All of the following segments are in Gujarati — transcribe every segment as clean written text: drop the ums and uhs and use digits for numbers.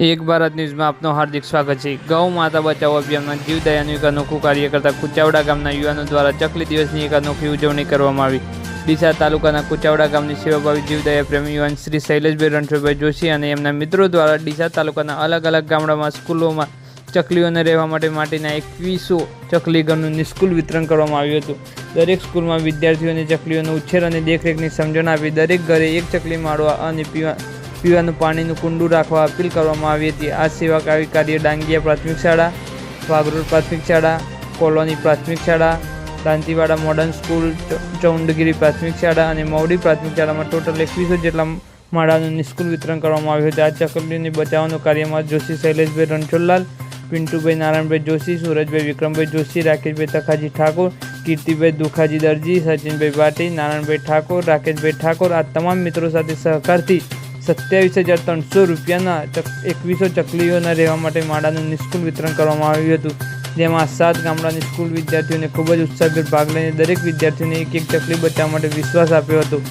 એક ભારત ન્યૂઝમાં આપનું હાર્દિક સ્વાગત છે। ગૌ માતા બચાવો અભિયાનમાં જીવદયાનું એક અનોખું કાર્ય કરતા કુચાવડા ગામના યુવાનો દ્વારા ચકલી દિવસની એક અનોખી ઉજવણી કરવામાં આવી। ડીસા તાલુકાના કુચાવડા ગામની સેવાભાવી જીવદયા પ્રેમી યુવાન શ્રી શૈલેષભાઈ રણછોડભાઈ જોશી અને એમના મિત્રો દ્વારા ડીસા તાલુકાના અલગ અલગ ગામડામાં સ્કૂલોમાં ચકલીઓને રહેવા માટે માટીના 2100 ચકલી ઘરનું નિઃશુલ્ક વિતરણ કરવામાં આવ્યું હતું। દરેક સ્કૂલમાં વિદ્યાર્થીઓને ચકલીઓનો ઉછેર અને દેખરેખની સમજણ આપી દરેક ઘરે એક ચકલી માળવા અને પીવાનું પાણીનું કુંડું રાખવા અપીલ કરવામાં આવી હતી। આ સેવાકારી કાર્ય ડાંગિયા પ્રાથમિક શાળા, વાઘરોડ પ્રાથમિક શાળા, કોલોની પ્રાથમિક શાળા, દાંતીવાડા મોડર્ન સ્કૂલ, ચૌંડગીરી પ્રાથમિક શાળા અને મવડી પ્રાથમિક શાળામાં ટોટલ 2100 જેટલા માળાનું નિઃશુલ્ક વિતરણ કરવામાં આવ્યું હતું। આ ચકલીઓને બચાવવાનો કાર્યમાં જોશી શૈલેષભાઈ રણછોડલાલ, પિન્ટુભાઈ નારાયણભાઈ જોશી, સૂરજભાઈ વિક્રમભાઈ જોશી, રાકેશભાઈ તખાજી ઠાકોર, કીર્તિભાઈ દુખાજી દરજી, સચિનભાઈ ભાટી, નારાયણભાઈ ઠાકોર, રાકેશભાઈ ઠાકોર આ તમામ મિત્રો સાથે સહકારથી 27,300 રૂપિયાના 2100 ચકલીઓના રહેવા માટે માળાનું નિઃશુલ્ક વિતરણ કરવામાં આવ્યું હતું, જેમાં 7 ગામડાની સ્કૂલ વિદ્યાર્થીઓને ખૂબ જ ઉત્સાહભેર ભાગ લઈને દરેક વિદ્યાર્થીઓને એક ચકલી બચાવવા માટે વિશ્વાસ આપ્યો હતો।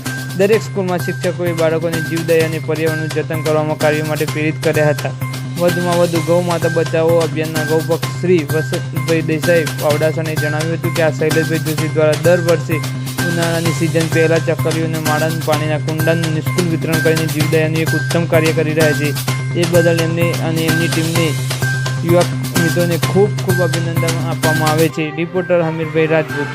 દરેક સ્કૂલમાં શિક્ષકોએ બાળકોને જીવદયા અને પર્યાવરણનું જતન કરવામાં કાર્ય માટે પ્રેરિત કર્યા હતા। વધુમાં વધુ ગૌ માતા બચાવો અભિયાનના ગૌભક્ત શ્રી વસંતભાઈ દેસાઈ પાવડાસાને જણાવ્યું હતું કે આ શૈલેષભાઈ જોશી દ્વારા દર વર્ષે ઉનાળાની સિઝન પહેલાં ચકલીઓને માળાનું પાણીના કુંડાનું નિઃશુલ્ક વિતરણ કરીને જીવદયાનું એક ઉત્તમ કાર્ય કરી રહ્યા છે। એ બદલ એમને અને એમની ટીમને યુવક મિત્રોને ખૂબ ખૂબ અભિનંદન આપવામાં આવે છે। રિપોર્ટર હમીરભાઈ રાજપૂત।